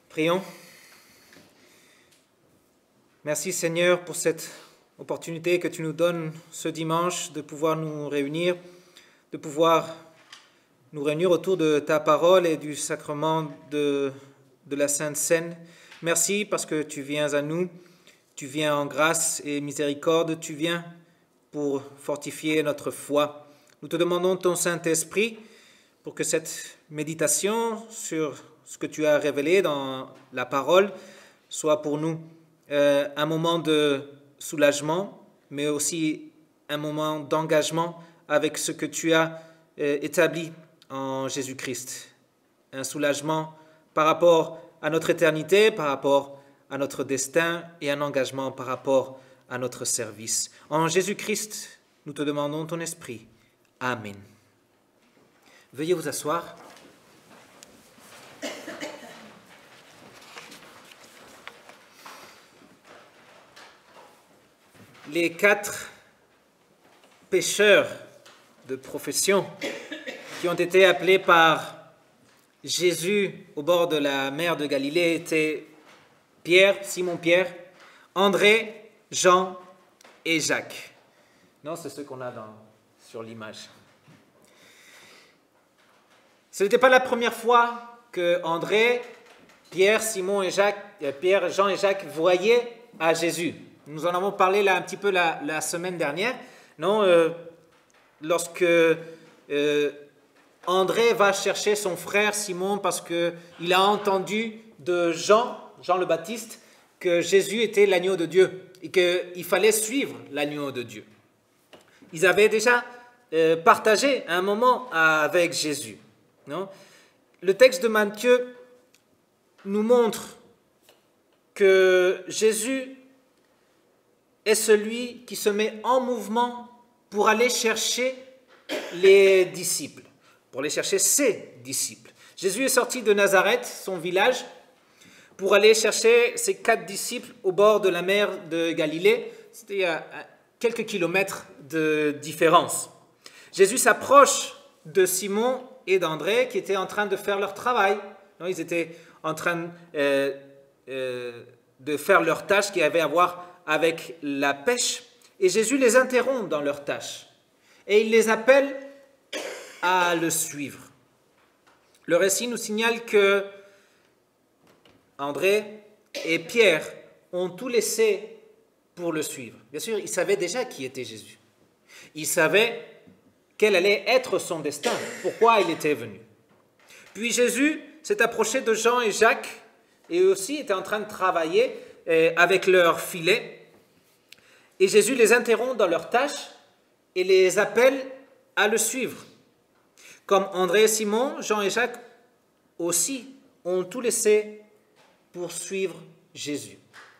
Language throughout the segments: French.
Prions. Merci Seigneur pour cette opportunité que tu nous donnes ce dimanche de pouvoir nous réunir, autour de ta parole et du sacrement de la Sainte Seine. Merci parce que tu viens à nous, tu viens en grâce et miséricorde, tu viens pour fortifier notre foi. Nous te demandons ton Saint-Esprit pour que cette méditation sur ce que tu as révélé dans la parole soit pour nous un moment de soulagement, mais aussi un moment d'engagement avec ce que tu as établi en Jésus-Christ. Un soulagement par rapport à notre éternité, par rapport à notre destin et un engagement par rapport à notre service. En Jésus-Christ, nous te demandons ton esprit. Amen. Veuillez vous asseoir. Les 4 pécheurs de profession qui ont été appelés par Jésus au bord de la mer de Galilée étaient Pierre, Simon-Pierre, André, Jean et Jacques. Non, c'est ce qu'on a sur l'image. Ce n'était pas la première fois que André, Pierre, Jean et Jacques voyaient à Jésus. Nous en avons parlé là un petit peu la semaine dernière. Non, lorsque André va chercher son frère Simon parce qu'il a entendu de Jean le Baptiste, que Jésus était l'agneau de Dieu et qu'il fallait suivre l'agneau de Dieu. Ils avaient déjà partagé un moment avec Jésus. Non? Le texte de Matthieu nous montre que Jésus est celui qui se met en mouvement pour aller chercher les disciples, pour aller chercher ses disciples. Jésus est sorti de Nazareth, son village, pour aller chercher ses 4 disciples au bord de la mer de Galilée. C'était à quelques kilomètres de différence. Jésus s'approche de Simon et d'André qui étaient en train de faire leur travail. Ils étaient en train de faire leur tâche qui avait à voir avec la pêche. Et Jésus les interrompt dans leur tâche. Et il les appelle à le suivre. Le récit nous signale que André et Pierre ont tout laissé pour le suivre. Bien sûr, ils savaient déjà qui était Jésus. Ils savaient quel allait être son destin, pourquoi il était venu. Puis Jésus s'est approché de Jean et Jacques, et eux aussi étaient en train de travailler avec leur filet. Et Jésus les interrompt dans leur tâche et les appelle à le suivre. Comme André et Simon, Jean et Jacques aussi ont tout laissé pour suivre Jésus.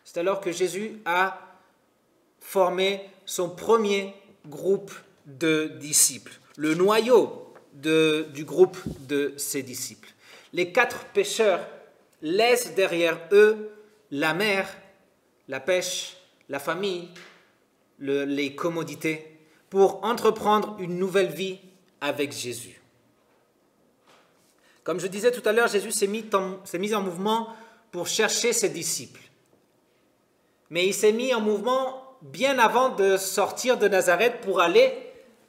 C'est alors que Jésus a formé son premier groupe de disciples, le noyau du groupe de ses disciples. Les 4 pêcheurs laissent derrière eux la mer, la pêche, la famille, les commodités, pour entreprendre une nouvelle vie avec Jésus. Comme je disais tout à l'heure, Jésus s'est mis en mouvement pour chercher ses disciples. Mais il s'est mis en mouvement bien avant de sortir de Nazareth pour aller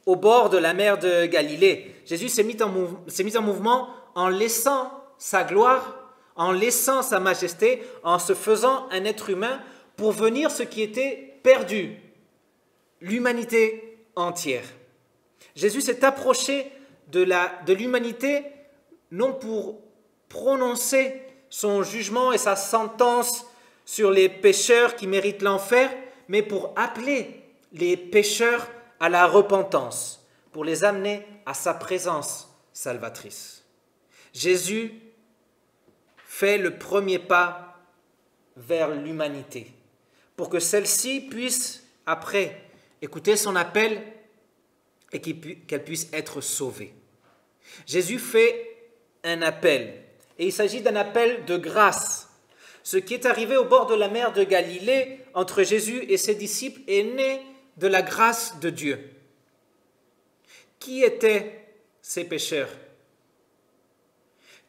au bord de la mer de Galilée. Jésus s'est mis en mouvement en laissant sa gloire, en laissant sa majesté, en se faisant un être humain pour venir ce qui était perdu, l'humanité entière. Jésus s'est approché de l'humanité non pour prononcer son jugement et sa sentence sur les pécheurs qui méritent l'enfer, mais pour appeler les pécheurs à la repentance, pour les amener à sa présence salvatrice. Jésus fait le premier pas vers l'humanité, pour que celle-ci puisse, après, écouter son appel et qu'elle puisse être sauvée. Jésus fait un appel, et il s'agit d'un appel de grâce. Ce qui est arrivé au bord de la mer de Galilée entre Jésus et ses disciples est né de la grâce de Dieu. Qui étaient ces pécheurs?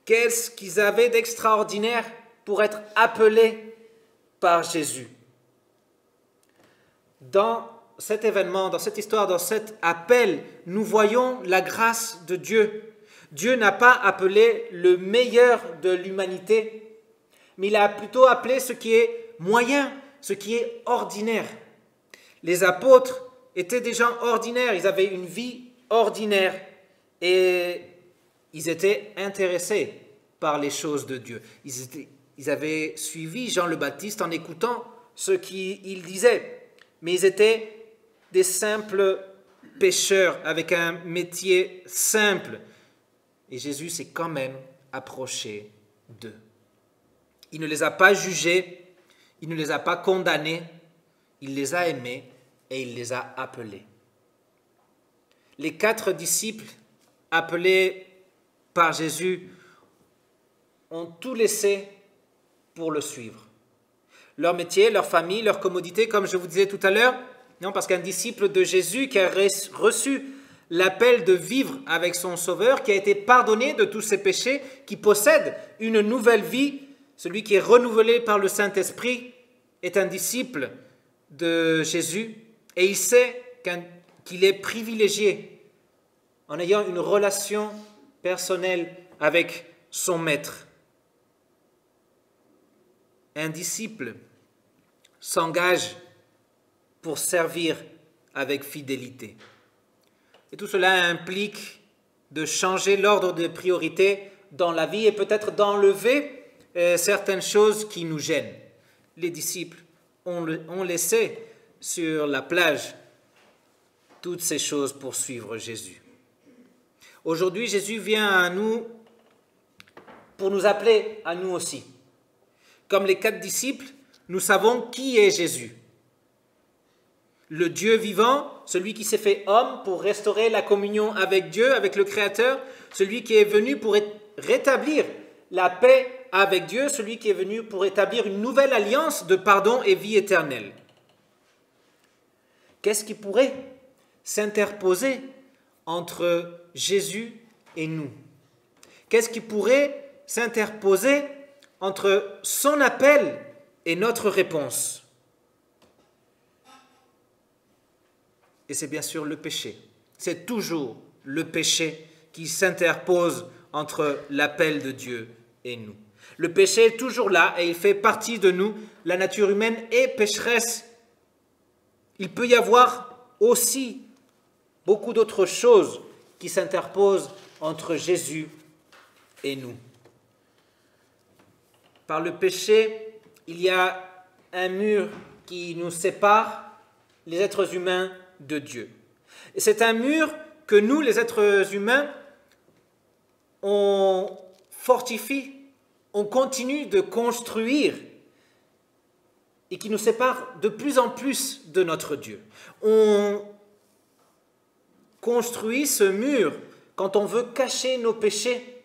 Qu'est-ce qu'ils avaient d'extraordinaire pour être appelés par Jésus. Dans cet événement, dans cette histoire, dans cet appel, nous voyons la grâce de Dieu. Dieu n'a pas appelé le meilleur de l'humanité, mais il a plutôt appelé ce qui est moyen, ce qui est ordinaire. Les apôtres étaient des gens ordinaires, ils avaient une vie ordinaire et ils étaient intéressés par les choses de Dieu. Ils avaient suivi Jean le Baptiste en écoutant ce qu'il disait, mais ils étaient des simples pécheurs avec un métier simple. Et Jésus s'est quand même approché d'eux. Il ne les a pas jugés, il ne les a pas condamnés, il les a aimés et il les a appelés. Les 4 disciples appelés par Jésus ont tout laissé pour le suivre. Leur métier, leur famille, leur commodité, comme je vous disais tout à l'heure, non, parce qu'un disciple de Jésus qui a reçu l'appel de vivre avec son Sauveur, qui a été pardonné de tous ses péchés, qui possède une nouvelle vie, celui qui est renouvelé par le Saint-Esprit, est un disciple de Jésus et il sait qu'il est privilégié en ayant une relation personnelle avec son Maître. Un disciple s'engage pour servir avec fidélité. Et tout cela implique de changer l'ordre de priorité dans la vie et peut-être d'enlever certaines choses qui nous gênent. Les disciples ont laissé sur la plage toutes ces choses pour suivre Jésus. Aujourd'hui, Jésus vient à nous pour nous appeler à nous aussi. Comme les 4 disciples, nous savons qui est Jésus. Le Dieu vivant, celui qui s'est fait homme pour restaurer la communion avec Dieu, avec le Créateur, celui qui est venu pour rétablir la paix avec Dieu, celui qui est venu pour établir une nouvelle alliance de pardon et vie éternelle. Qu'est-ce qui pourrait s'interposer entre Jésus et nous? Qu'est-ce qui pourrait s'interposer entre son appel et notre réponse? Et c'est bien sûr le péché. C'est toujours le péché qui s'interpose entre l'appel de Dieu et nous. Le péché est toujours là et il fait partie de nous. La nature humaine est pécheresse. Il peut y avoir aussi beaucoup d'autres choses qui s'interposent entre Jésus et nous. Par le péché, il y a un mur qui nous sépare, les êtres humains, de Dieu. Et c'est un mur que nous, les êtres humains, on fortifie, on continue de construire et qui nous sépare de plus en plus de notre Dieu. On construit ce mur quand on veut cacher nos péchés.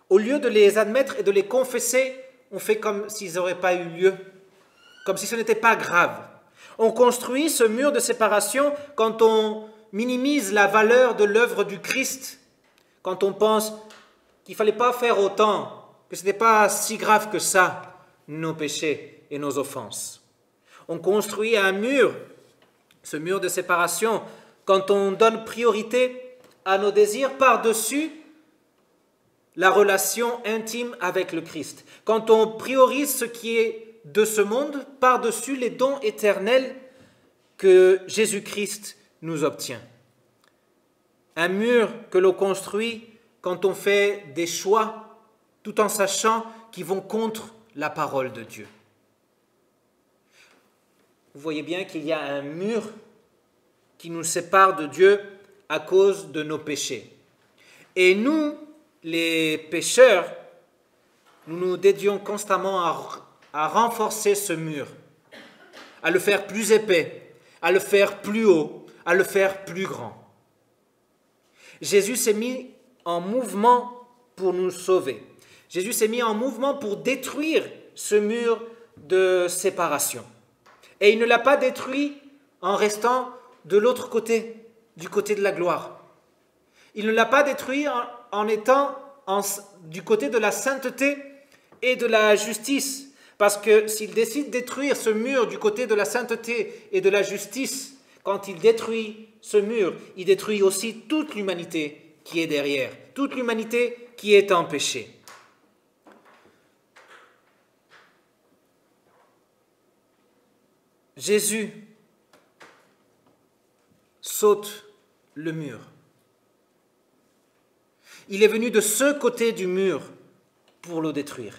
Au lieu de les admettre et de les confesser, on fait comme s'ils n'auraient pas eu lieu, comme si ce n'était pas grave. On construit ce mur de séparation quand on minimise la valeur de l'œuvre du Christ, quand on pense qu'il ne fallait pas faire autant, que ce n'était pas si grave que ça, nos péchés et nos offenses. On construit un mur, ce mur de séparation, quand on donne priorité à nos désirs par-dessus la relation intime avec le Christ, quand on priorise ce qui est de ce monde par-dessus les dons éternels que Jésus-Christ nous obtient. Un mur que l'on construit quand on fait des choix tout en sachant qu'ils vont contre la parole de Dieu. Vous voyez bien qu'il y a un mur qui nous sépare de Dieu à cause de nos péchés. Et nous, les pécheurs, nous nous dédions constamment à renforcer ce mur, à le faire plus épais, à le faire plus haut, à le faire plus grand. Jésus s'est mis en mouvement pour nous sauver. Jésus s'est mis en mouvement pour détruire ce mur de séparation. Et il ne l'a pas détruit en restant de l'autre côté, du côté de la gloire. Il ne l'a pas détruit en étant du côté de la sainteté et de la justice. Parce que s'il décide de détruire ce mur du côté de la sainteté et de la justice, quand il détruit ce mur, il détruit aussi toute l'humanité qui est derrière, toute l'humanité qui est en péché. Jésus saute le mur. Il est venu de ce côté du mur pour le détruire.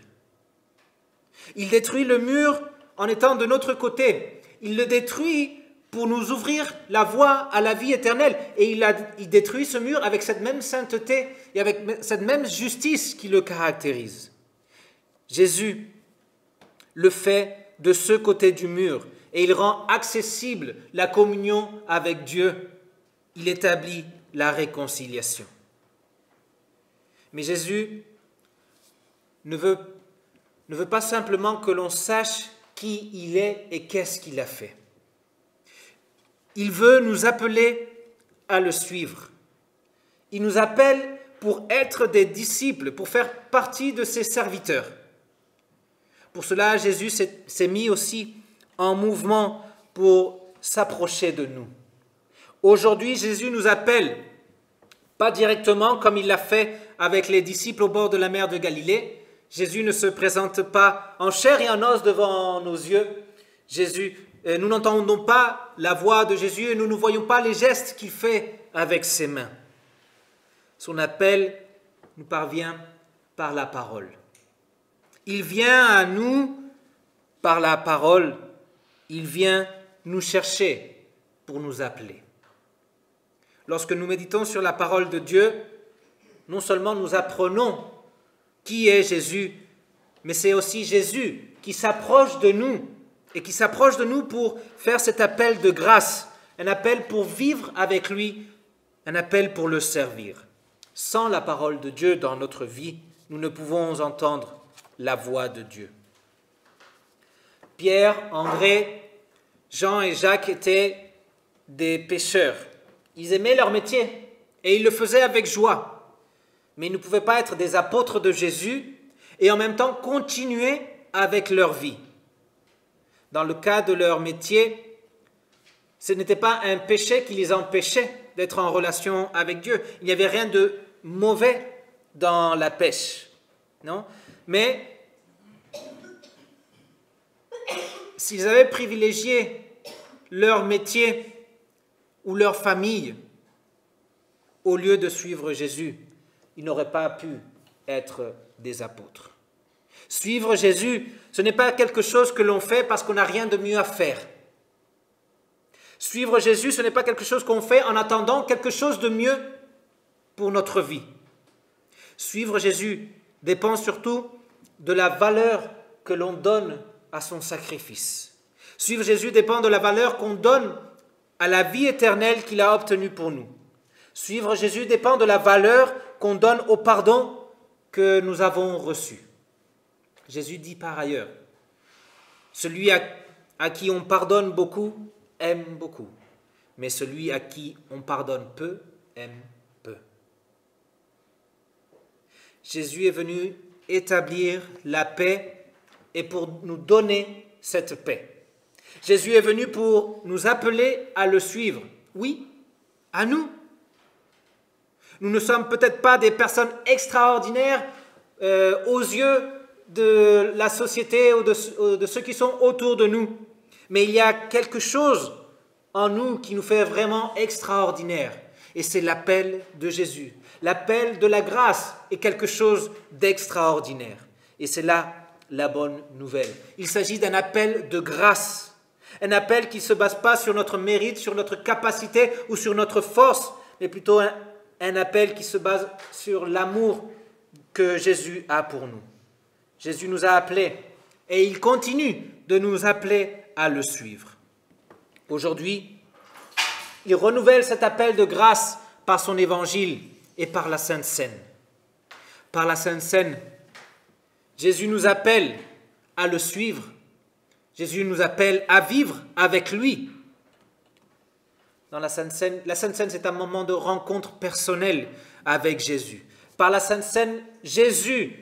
Il détruit le mur en étant de notre côté. Il le détruit pour nous ouvrir la voie à la vie éternelle. Et il détruit ce mur avec cette même sainteté et avec cette même justice qui le caractérise. Jésus le fait de ce côté du mur et il rend accessible la communion avec Dieu. Il établit la réconciliation. Mais Jésus ne veut pas simplement que l'on sache qui il est et qu'est-ce qu'il a fait. Il veut nous appeler à le suivre. Il nous appelle pour être des disciples, pour faire partie de ses serviteurs. Pour cela, Jésus s'est mis aussi en mouvement pour s'approcher de nous. Aujourd'hui, Jésus nous appelle, pas directement comme il l'a fait avec les disciples au bord de la mer de Galilée. Jésus ne se présente pas en chair et en os devant nos yeux. Nous n'entendons pas la voix de Jésus et nous ne voyons pas les gestes qu'il fait avec ses mains. Son appel nous parvient par la parole. Il vient à nous par la parole. Il vient nous chercher pour nous appeler. Lorsque nous méditons sur la parole de Dieu, non seulement nous apprenons qui est Jésus, mais c'est aussi Jésus qui s'approche de nous et qui s'approche de nous pour faire cet appel de grâce, un appel pour vivre avec lui, un appel pour le servir. Sans la parole de Dieu dans notre vie, nous ne pouvons entendre la voix de Dieu. Pierre, André, Jean et Jacques étaient des pêcheurs. Ils aimaient leur métier et ils le faisaient avec joie. Mais ils ne pouvaient pas être des apôtres de Jésus et en même temps continuer avec leur vie. Dans le cas de leur métier, ce n'était pas un péché qui les empêchait d'être en relation avec Dieu. Il n'y avait rien de mauvais dans la pêche, non? Mais s'ils avaient privilégié leur métier ou leur famille au lieu de suivre Jésus, ils n'auraient pas pu être des apôtres. Suivre Jésus, ce n'est pas quelque chose que l'on fait parce qu'on n'a rien de mieux à faire. Suivre Jésus, ce n'est pas quelque chose qu'on fait en attendant quelque chose de mieux pour notre vie. Suivre Jésus dépend surtout de la valeur que l'on donne à son sacrifice. Suivre Jésus dépend de la valeur qu'on donne à la vie éternelle qu'il a obtenue pour nous. Suivre Jésus dépend de la valeur qu'on donne au pardon que nous avons reçu. Jésus dit par ailleurs, celui à qui on pardonne beaucoup aime beaucoup, mais celui à qui on pardonne peu aime peu. Jésus est venu établir la paix et pour nous donner cette paix. Jésus est venu pour nous appeler à le suivre. Oui, à nous. Nous ne sommes peut-être pas des personnes extraordinaires aux yeux de la société ou de ceux qui sont autour de nous. Mais il y a quelque chose en nous qui nous fait vraiment extraordinaire. Et c'est l'appel de Jésus. L'appel de la grâce est quelque chose d'extraordinaire. Et c'est là la bonne nouvelle. Il s'agit d'un appel de grâce. Un appel qui ne se base pas sur notre mérite, sur notre capacité ou sur notre force, mais plutôt un appel qui se base sur l'amour que Jésus a pour nous. Jésus nous a appelés et il continue de nous appeler à le suivre. Aujourd'hui, il renouvelle cet appel de grâce par son évangile et par la Sainte Seine. Par la Sainte Seine, Jésus nous appelle à le suivre. Jésus nous appelle à vivre avec lui. Dans la Sainte Seine, c'est un moment de rencontre personnelle avec Jésus. Par la Sainte Seine, Jésus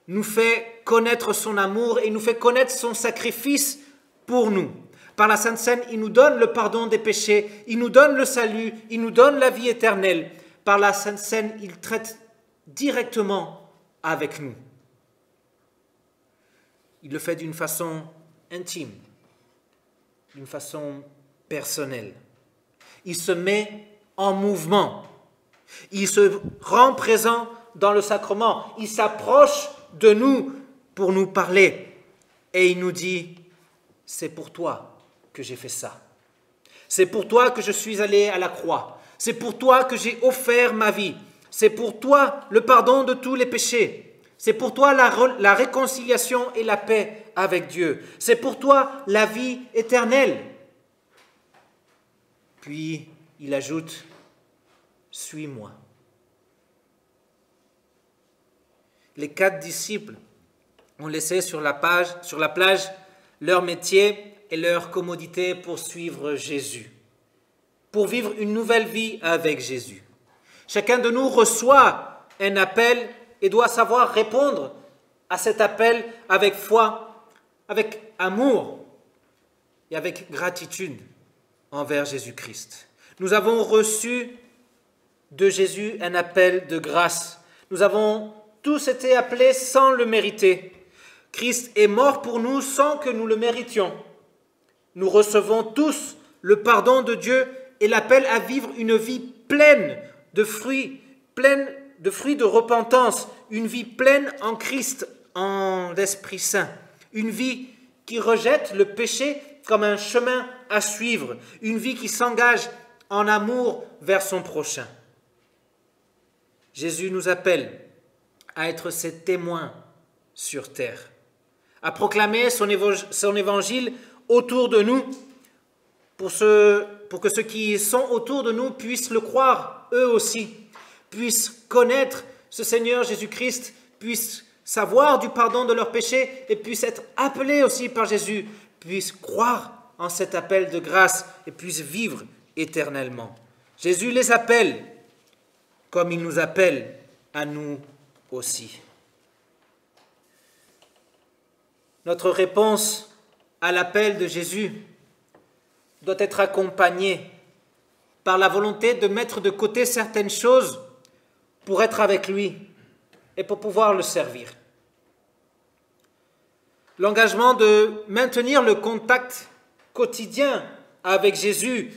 nous fait connaître son amour et nous fait connaître son sacrifice pour nous. Par la Sainte Seine, il nous donne le pardon des péchés, il nous donne le salut, il nous donne la vie éternelle. Par la Sainte Seine, il traite directement avec nous. Il le fait d'une façon intime, d'une façon personnelle. Il se met en mouvement. Il se rend présent dans le sacrement. Il s'approche de nous pour nous parler. Et il nous dit, c'est pour toi que j'ai fait ça. C'est pour toi que je suis allé à la croix. C'est pour toi que j'ai offert ma vie. C'est pour toi le pardon de tous les péchés. C'est pour toi la réconciliation et la paix avec Dieu. C'est pour toi la vie éternelle. Puis il ajoute, suis-moi. Les 4 disciples ont laissé sur la plage leur métier et leur commodité pour suivre Jésus, pour vivre une nouvelle vie avec Jésus. Chacun de nous reçoit un appel et doit savoir répondre à cet appel avec foi, avec amour et avec gratitude envers Jésus-Christ. Nous avons reçu de Jésus un appel de grâce. Nous avons tous été appelés sans le mériter. Christ est mort pour nous sans que nous le méritions. Nous recevons tous le pardon de Dieu et l'appel à vivre une vie pleine de fruits de repentance, une vie pleine en Christ, en l'Esprit Saint, une vie qui rejette le péché comme un chemin à suivre, une vie qui s'engage en amour vers son prochain. Jésus nous appelle à être ses témoins sur terre, à proclamer son évangile autour de nous, pour que ceux qui sont autour de nous puissent le croire eux aussi, puissent connaître ce Seigneur Jésus-Christ, puissent savoir du pardon de leurs péchés et puissent être appelés aussi par Jésus, puissent croire en cet appel de grâce et puissent vivre éternellement. Jésus les appelle comme il nous appelle à nous aussi. Notre réponse à l'appel de Jésus doit être accompagnée par la volonté de mettre de côté certaines choses pour être avec lui et pour pouvoir le servir. L'engagement de maintenir le contact quotidien avec Jésus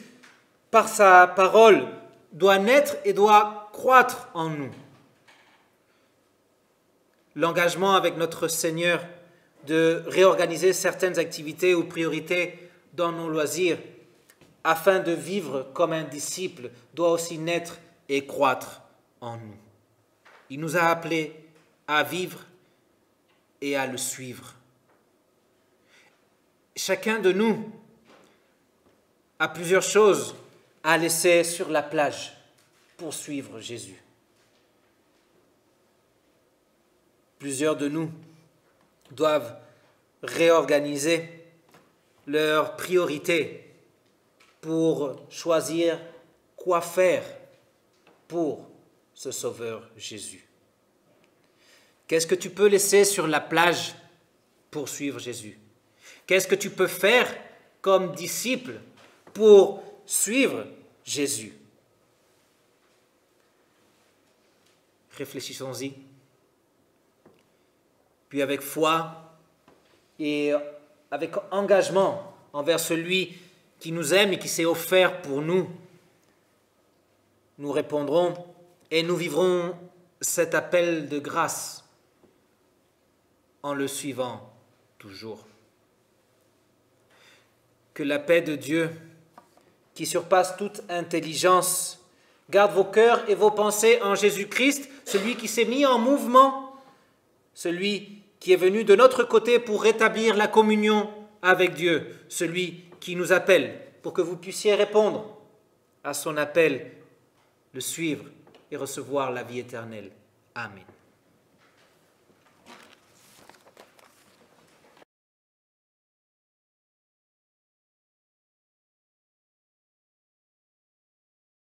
par sa parole doit naître et doit croître en nous. L'engagement avec notre Seigneur de réorganiser certaines activités ou priorités dans nos loisirs afin de vivre comme un disciple doit aussi naître et croître en nous. Il nous a appelés à vivre et à le suivre. Chacun de nous a plusieurs choses à laisser sur la plage pour suivre Jésus. Plusieurs de nous doivent réorganiser leurs priorités pour choisir quoi faire pour ce Sauveur Jésus. Qu'est-ce que tu peux laisser sur la plage pour suivre Jésus? Qu'est-ce que tu peux faire comme disciple pour suivre Jésus? Réfléchissons-y. Puis avec foi et avec engagement envers celui qui nous aime et qui s'est offert pour nous, nous répondrons et nous vivrons cet appel de grâce en le suivant toujours. Que la paix de Dieu, qui surpasse toute intelligence, garde vos cœurs et vos pensées en Jésus-Christ, celui qui s'est mis en mouvement, celui qui est venu de notre côté pour rétablir la communion avec Dieu, celui qui nous appelle pour que vous puissiez répondre à son appel, le suivre et recevoir la vie éternelle. Amen.